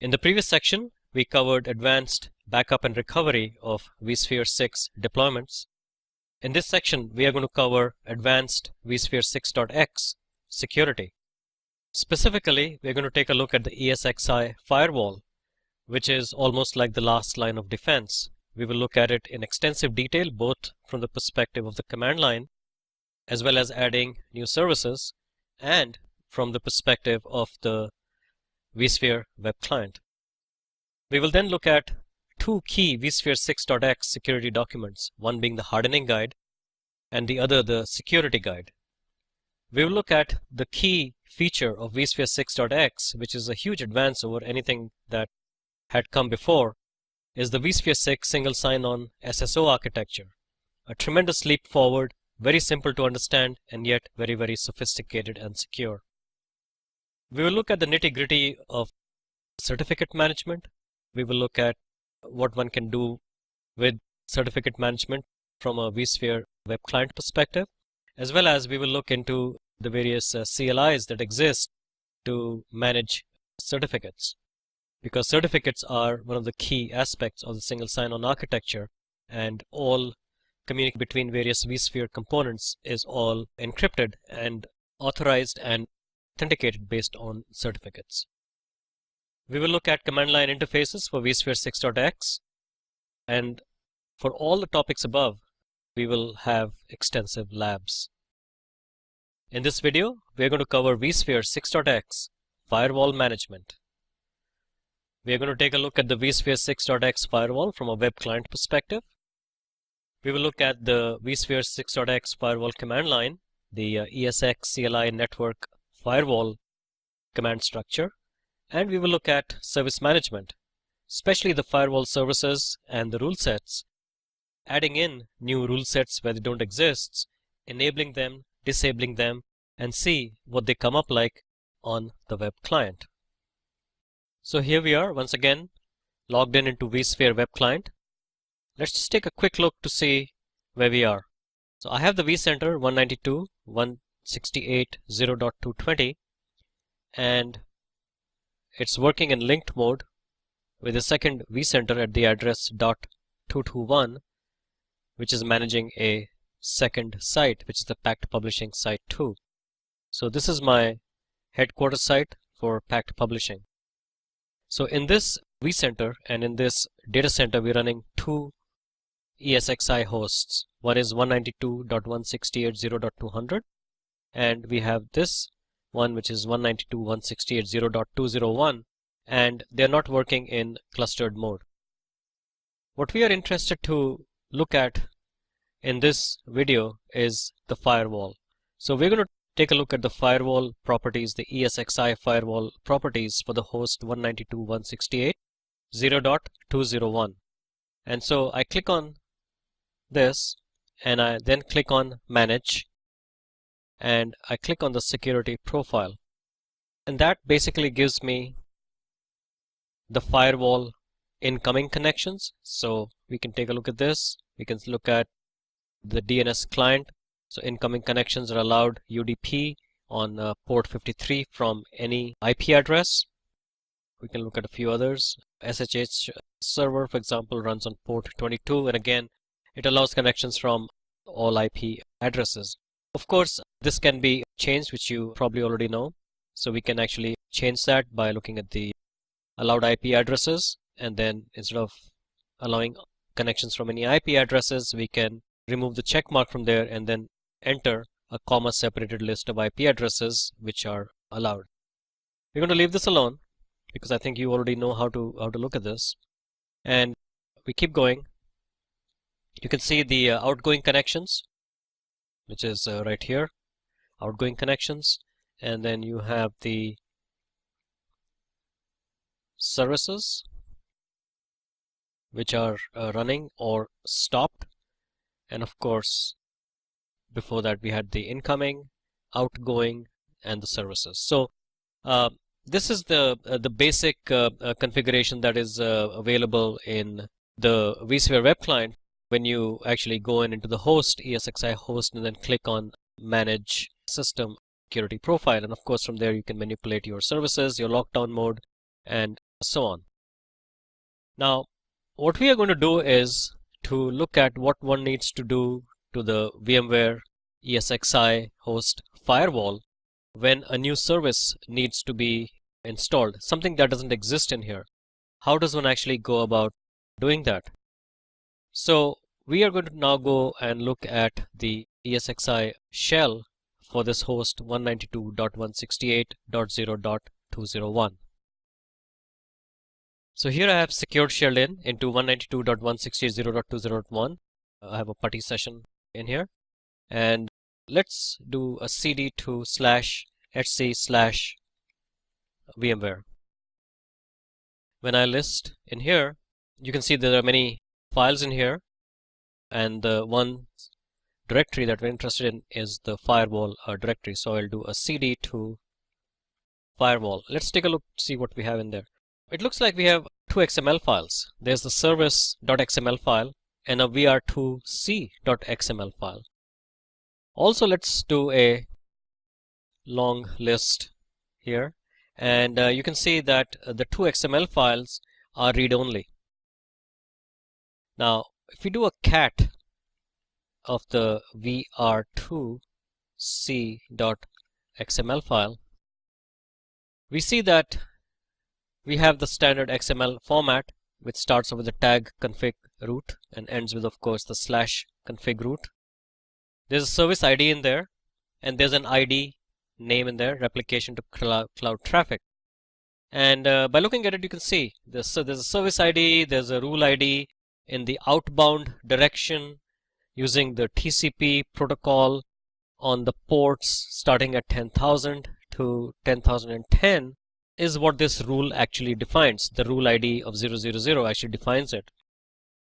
In the previous section, we covered advanced backup and recovery of vSphere 6 deployments. In this section, we are going to cover advanced vSphere 6.x security. Specifically, we're going to take a look at the ESXi firewall, which is almost like the last line of defense. We will look at it in extensive detail, both from the perspective of the command line, as well as adding new services, and from the perspective of the vSphere web client. We will then look at two key vSphere 6.x security documents, one being the hardening guide and the other the security guide. We will look at the key feature of vSphere 6.x, which is a huge advance over anything that had come before, is the vSphere 6 single sign-on SSO architecture. A tremendous leap forward, very simple to understand, and yet very, very sophisticated and secure. We will look at the nitty-gritty of certificate management. We will look at what one can do with certificate management from a vSphere web client perspective, as well as we will look into the various CLIs that exist to manage certificates, because certificates are one of the key aspects of the single sign-on architecture, and all communication between various vSphere components is all encrypted and authorized and authenticated based on certificates. We will look at command line interfaces for vSphere 6.x, and for all the topics above, we will have extensive labs. In this video, we are going to cover vSphere 6.x Firewall Management. We are going to take a look at the vSphere 6.x firewall from a web client perspective. We will look at the vSphere 6.x firewall command line, the ESX CLI network firewall command structure, and we will look at service management, especially the firewall services and the rule sets, adding in new rule sets where they don't exist, enabling them, disabling them, and see what they come up like on the web client. So here we are once again logged in into vSphere web client. Let's just take a quick look to see where we are. So I have the vCenter 192.168.0.220, and it's working in linked mode with a second vCenter at the address .221, which is managing a second site, which is the Pact Publishing site 2. So this is my headquarters site for Pact Publishing. So in this vCenter and in this data center, we're running two ESXi hosts. One is 192.168.0.200, and we have this one which is 192.168.0.201, and they're not working in clustered mode. What we are interested to look at in this video is the firewall. So we're going to take a look at the firewall properties, the ESXi firewall properties for the host 192.168.0.201. And so I click on this, and I then click on Manage, and I click on the security profile. And that basically gives me the firewall incoming connections. So we can take a look at this. We can look at the DNS client. So incoming connections are allowed UDP on port 53 from any IP address. We can look at a few others. SSH server, for example, runs on port 22, and again, it allows connections from all IP addresses. Of course, this can be changed, which you probably already know. So we can actually change that by looking at the allowed IP addresses, and then instead of allowing connections from any IP addresses, we can remove the check mark from there and then enter a comma separated list of IP addresses which are allowed. We're going to leave this alone because I think you already know how to look at this. And we keep going. You can see the outgoing connections, which is right here, outgoing connections, and then you have the services which are running or stopped, and of course before that we had the incoming, outgoing, and the services. So this is the basic configuration that is available in the vSphere web client when you actually go into the host, ESXi host, and then click on Manage System Security Profile. And of course from there you can manipulate your services, your lockdown mode, and so on. Now, what we are going to do is to look at what one needs to do to the VMware ESXi host firewall when a new service needs to be installed, something that doesn't exist in here. How does one actually go about doing that? So we are going to now go and look at the ESXi shell for this host 192.168.0.201. So here I have secured shelled into 192.168.0.201. I have a putty session in here, and let's do a cd to /etc/vmware. When I list in here, you can see there are many files in here, and the one directory that we're interested in is the firewall directory. So I'll do a cd to firewall. Let's take a look, see what we have in there. It looks like we have two XML files. There's the service.xml file and a vr2c.xml file. Also, let's do a long list here, and you can see that the two XML files are read-only. Now, if we do a cat of the vr2c.xml file, we see that we have the standard XML format, which starts with the tag config root and ends with, of course, the /config root. There's a service ID in there, and there's an ID name in there, replication to cloud traffic. And by looking at it, you can see there's a service ID, there's a rule ID in the outbound direction using the TCP protocol on the ports starting at 10,000 to 10,010 is what this rule actually defines. The rule ID of 000 actually defines it.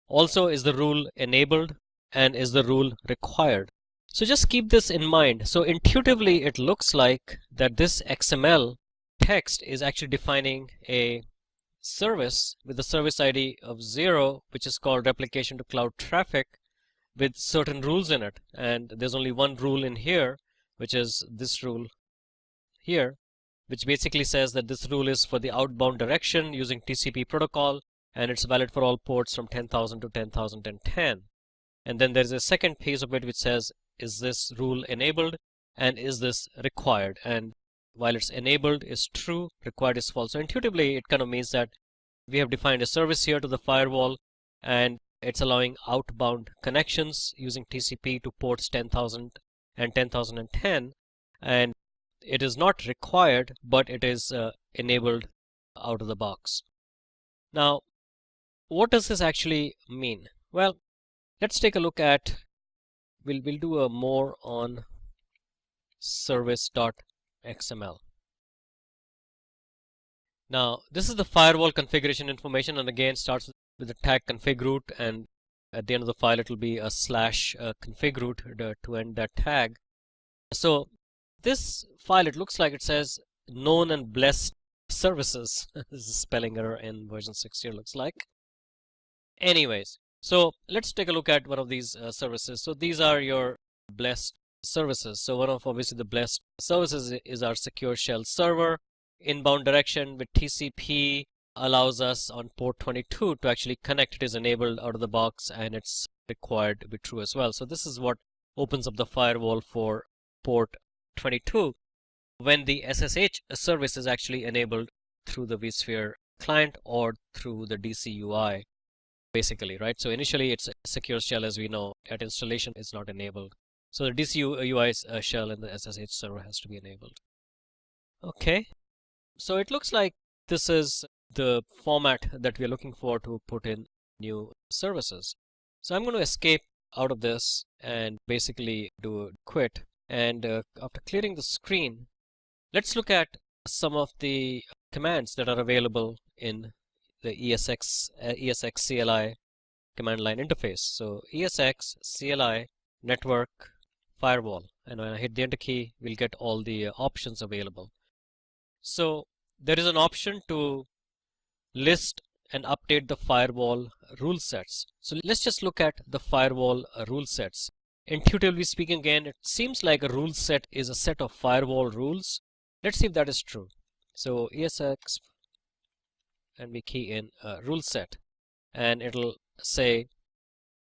Also, is the rule enabled and is the rule required? So just keep this in mind. So intuitively, it looks like that this XML text is actually defining a service with the service ID of 0, which is called replication to cloud traffic, with certain rules in it. And there's only one rule in here, which is this rule here, which basically says that this rule is for the outbound direction using TCP protocol, and it's valid for all ports from 10,000 to 10,010. And then there's a second piece of it which says, is this rule enabled and is this required? And while it's enabled is true, required is false. So intuitively, it kind of means that we have defined a service here to the firewall, and it's allowing outbound connections using TCP to ports 10,000 and 10,010, and it is not required, but it is enabled out of the box. Now, what does this actually mean? Well, let's take a look at, we'll do a more on service.xml. Now, this is the firewall configuration information, and again starts with the tag config root, and at the end of the file it will be a /config root to end that tag. So this file, it looks like it says known and blessed services. This is a spelling error in version 6 here, looks like. Anyways, so let's take a look at one of these services. So these are your blessed services. So one of obviously the blessed services is our secure shell server. Inbound direction with TCP allows us on port 22 to actually connect. It is enabled out of the box, and it's required to be true as well. So this is what opens up the firewall for port 22 when the SSH service is actually enabled through the vSphere client or through the DC UI, basically, right? So initially it's a secure shell, as we know. At installation it's not enabled. So the DC UI shell and the SSH server has to be enabled. Okay, so it looks like this is the format that we're looking for to put in new services. So I'm going to escape out of this and basically do a quit. And after clearing the screen, let's look at some of the commands that are available in the ESX CLI command line interface. So ESX CLI network firewall, and when I hit the enter key, we'll get all the options available. So there is an option to list and update the firewall rule sets. So let's just look at the firewall rule sets. Intuitively speaking, again, it seems like a rule set is a set of firewall rules. Let's see if that is true. So ESX and we key in rule set, and it'll say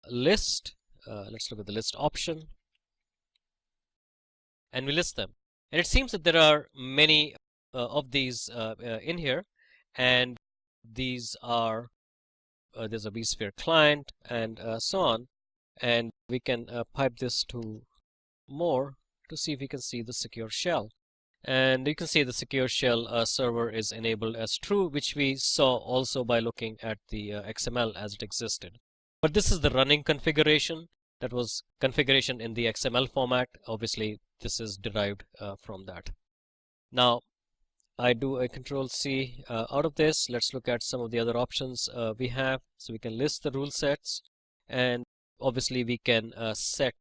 list. Let's look at the list option, and we list them. And it seems that there are many of these in here, and these are there's a vSphere client and so on, and we can pipe this to more to see if we can see the secure shell. And you can see the secure shell server is enabled as true, which we saw also by looking at the XML as it existed. But this is the running configuration. That was configuration in the XML format. Obviously, this is derived from that. Now, I do a Control C out of this. Let's look at some of the other options we have. So we can list the rule sets, and obviously we can set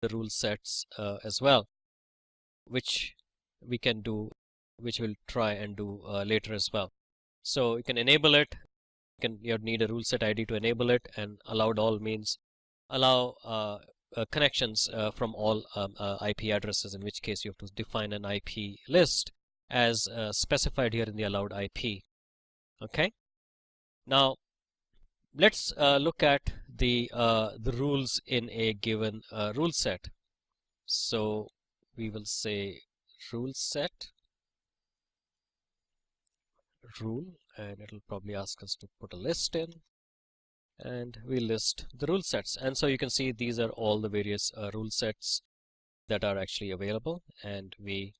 the rule sets as well, which we can do, which we'll try and do later as well. So you can enable it. You need a rule set ID to enable it, and allowed all means allow connections from all IP addresses, in which case you have to define an IP list as specified here in the allowed IP. Okay. Now let's look at the rules in a given rule set. So we will say rule set rule, and it'll probably ask us to put a list in, and we list the rule sets. And so you can see these are all the various rule sets that are actually available, and we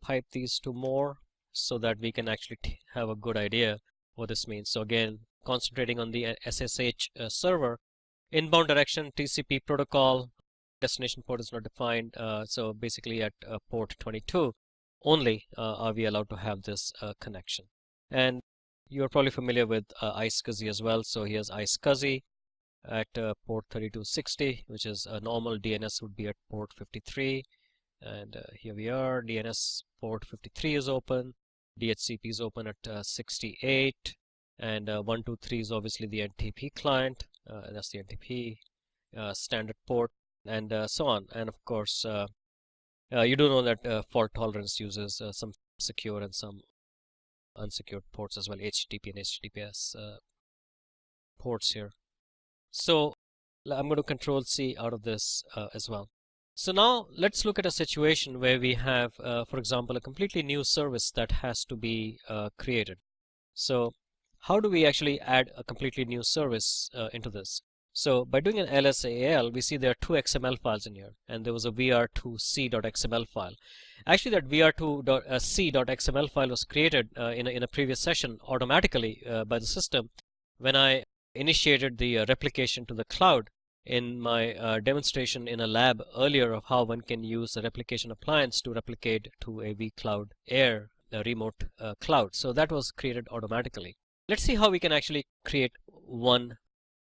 pipe these to more so that we can actually have a good idea what this means. So again, concentrating on the SSH server, inbound direction TCP protocol, destination port is not defined, so basically at port 22 only are we allowed to have this connection. And you're probably familiar with iSCSI as well. So here's iSCSI at port 3260, which is a normal DNS would be at port 53, and here we are. DNS port 53 is open, DHCP is open at 68, and 123 is obviously the NTP client, that's the NTP standard port, and so on. And of course you do know that fault tolerance uses some secure and some unsecured ports as well, HTTP and HTTPS ports here. So I'm going to Control C out of this as well. So now let's look at a situation where we have, for example, a completely new service that has to be created. So how do we actually add a completely new service into this? So by doing an lsal, we see there are two XML files in here, and there was a vr2c.xml file. Actually, that vr2c.xml file was created in a previous session automatically by the system when I initiated the replication to the cloud in my demonstration in a lab earlier of how one can use a replication appliance to replicate to a vCloud Air, a remote cloud. So that was created automatically. Let's see how we can actually create one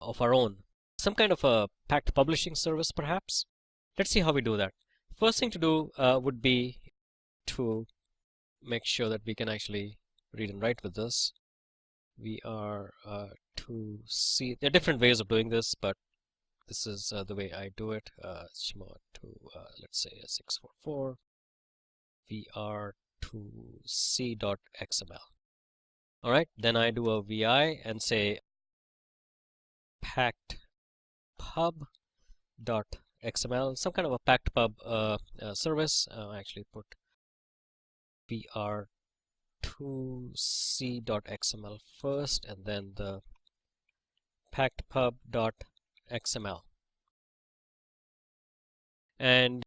of our own. Some kind of a packed publishing service, perhaps. Let's see how we do that. First thing to do would be to make sure that we can actually read and write with this. We are to see, there are different ways of doing this, but this is the way I do it. Shmo to let's say 644 vr2c.xml. All right, then I do a vi and say packed pub.xml, some kind of a packed pub service. I actually put vr2c.xml first, and then the packed pub.xml, and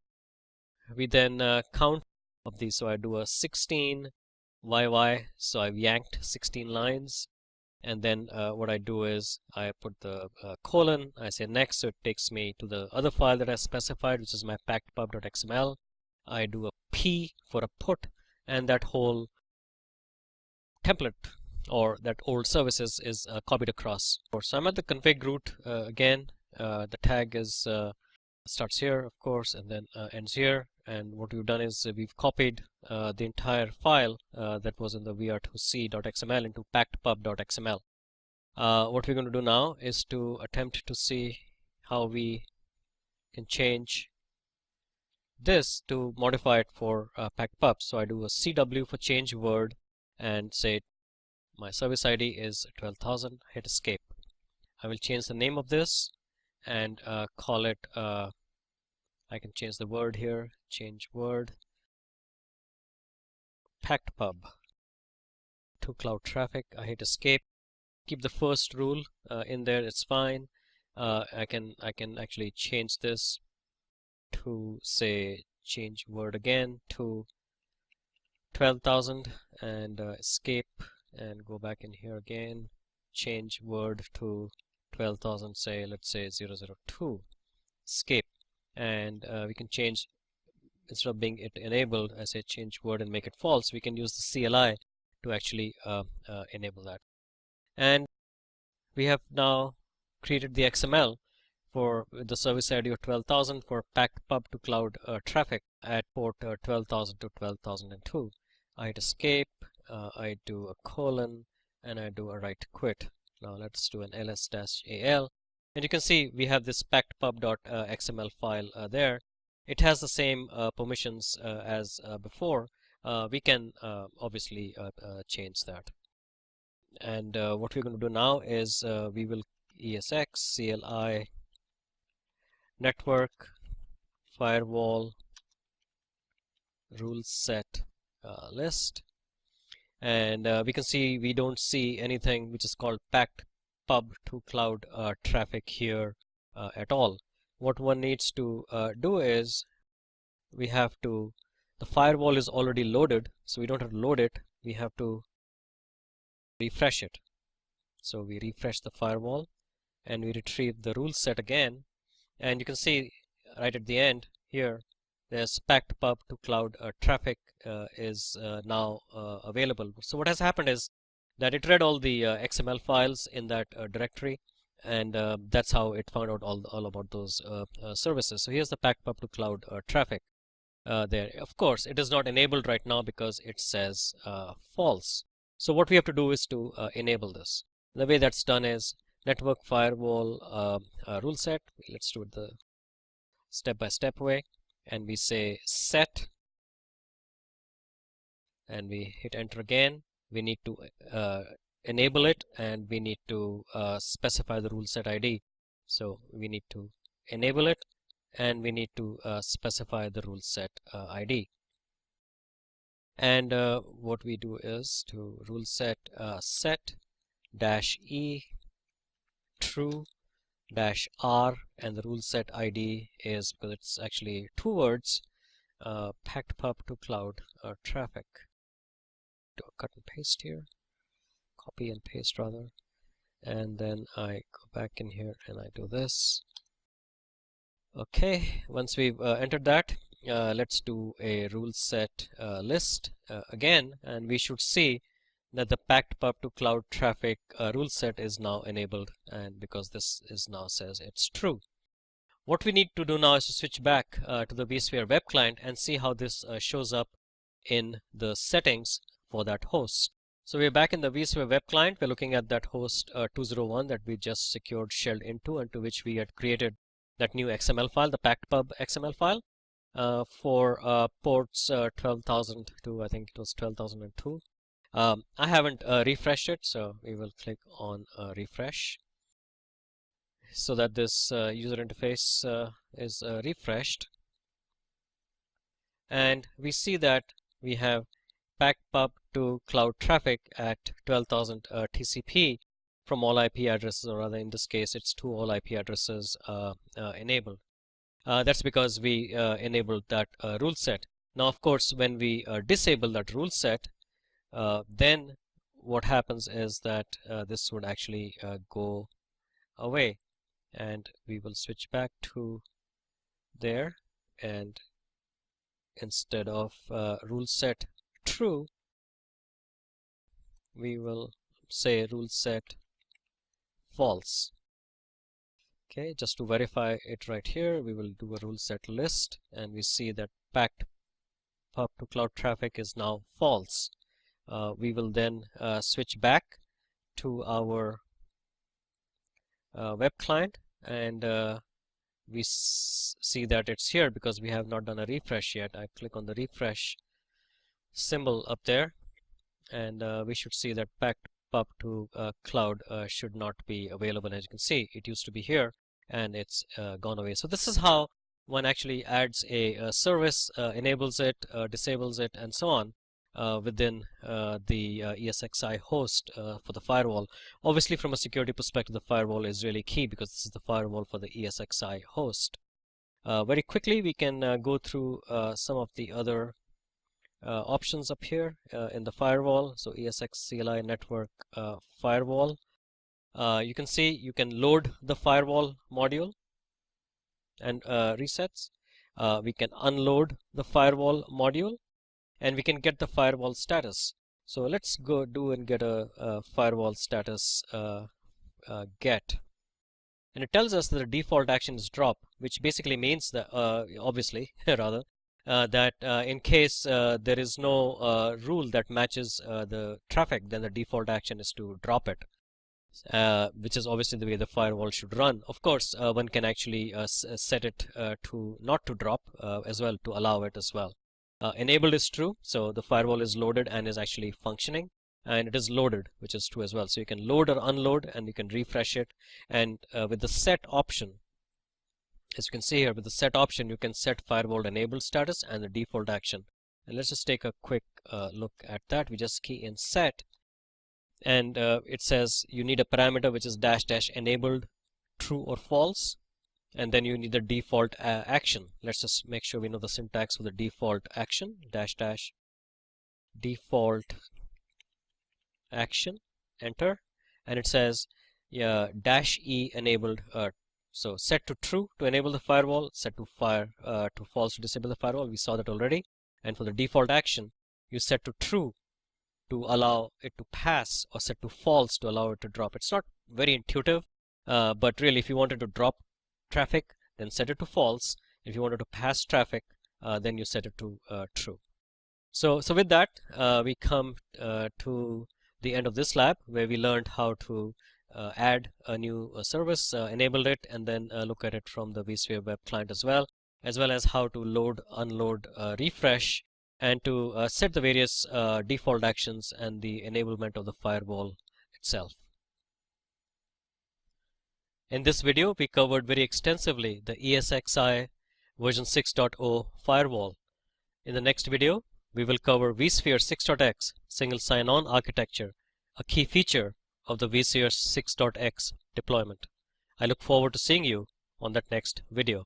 we then count of these. So I do a 16 YY, so I've yanked 16 lines, and then what I do is I put the colon, I say next, so it takes me to the other file that I specified, which is my packed pub.xml. I do a P for a put, and that whole template or that old service is copied across. So I'm at the config root again. The tag is starts here, of course, and then ends here. And what we've done is we've copied the entire file that was in the vr2c.xml into packedpub.xml. What we're going to do now is to attempt to see how we can change this to modify it for packed pub. So I do a CW for change word and say my service ID is 12,000. Hit escape. I will change the name of this and call it, I can change the word here, change word, packed pub to cloud traffic. I hit escape. Keep the first rule in there, it's fine. I can actually change this to say change word again to 12,000 and escape and go back in here again, change word to 12,000, say let's say 002, escape, and we can change, instead of being it enabled, I say change word and make it false. We can use the CLI to actually enable that. And we have now created the XML for the service ID of 12,000 for packed pub to cloud traffic at port 12,000 to 12,002. I hit escape, I do a colon, and I do a right quit. Now let's do an ls-al, and you can see we have this packed pub.xml file there. It has the same permissions as before. We can obviously change that. And what we're going to do now is we will ESX CLI network firewall rule set list, and we can see we don't see anything which is called packed pub to cloud traffic here at all. What one needs to do is we have to, the firewall is already loaded, so we don't have to load it, we have to refresh it. So we refresh the firewall and we retrieve the rule set again, and you can see right at the end here there's packed pub to cloud traffic is now available. So what has happened is that it read all the XML files in that directory, and that's how it found out all about those services. So here's the packed pub to cloud traffic there. Of course it is not enabled right now because it says false. So what we have to do is to enable this. The way that's done is network firewall rule set. Let's do it the step-by-step way, and we say set, and we hit enter again. We need to enable it, and we need to specify the rule set ID. So we need to enable it, and we need to specify the rule set ID. And what we do is to rule set set -e true -r, and the rule set ID is, because it's actually two words, packed pub to cloud traffic. Do a cut and paste here, copy and paste rather, and then I go back in here and I do this. Okay, once we've entered that, let's do a rule set list again, and we should see that the packed pub to cloud traffic rule set is now enabled, and because this is now says it's true. What we need to do now is to switch back to the vSphere web client and see how this shows up in the settings for that host. So we're back in the vSphere web client. We're looking at that host 201 that we just secured shelled into, and to which we had created that new XML file, the packed pub XML file for ports 12,000 to, I think it was 12,002. I haven't refreshed it, so we will click on refresh so that this user interface is refreshed, and we see that we have packed pub to cloud traffic at 12,000 TCP from all IP addresses, or rather in this case it's two all IP addresses enabled. That's because we enabled that rule set. Now of course when we disable that rule set, then what happens is that this would actually go away, and we will switch back to there, and instead of rule set true, we will say rule set false. Okay, just to verify it right here, we will do a rule set list, and we see that packed pub to cloud traffic is now false. We will then switch back to our web client, and we see that it's here because we have not done a refresh yet. I click on the refresh symbol up there, and we should see that packed up to cloud should not be available. As you can see, it used to be here and it's gone away. So this is how one actually adds a service, enables it, disables it, and so on within the ESXi host for the firewall. Obviously, from a security perspective, the firewall is really key because this is the firewall for the ESXi host. Very quickly, we can go through some of the other options up here in the firewall. So ESX CLI network firewall. You can see you can load the firewall module and resets. We can unload the firewall module, and we can get the firewall status. So let's go do and get a firewall status get. And it tells us that the default action is drop, which basically means that obviously rather that in case there is no rule that matches the traffic, then the default action is to drop it, which is obviously the way the firewall should run. Of course, one can actually set it to not to drop as well, to allow it as well. Enabled is true, so the firewall is loaded and is actually functioning, and it is loaded, which is true as well. So you can load or unload, and you can refresh it. And with the set option, as you can see here, with the set option, you can set firewall enabled status and the default action. And let's just take a quick look at that. We just key in set, and it says you need a parameter which is -- enabled true or false, and then you need the default action. Let's just make sure we know the syntax for the default action, -- default action, enter, and it says -e enabled. So set to true to enable the firewall, set to false to disable the firewall. We saw that already. And for the default action, you set to true to allow it to pass, or set to false to allow it to drop. It's not very intuitive, but really, if you wanted to drop traffic, then set it to false. If you wanted to pass traffic, then you set it to true. So with that, we come to the end of this lab, where we learned how to add a new service, enabled it, and then look at it from the vSphere web client as well as how to load, unload, refresh, and to set the various default actions and the enablement of the firewall itself. In this video, we covered very extensively the ESXi version 6.0 firewall. In the next video, we will cover vSphere 6.x single sign-on architecture, a key feature of the vSphere 6.x deployment. I look forward to seeing you on that next video.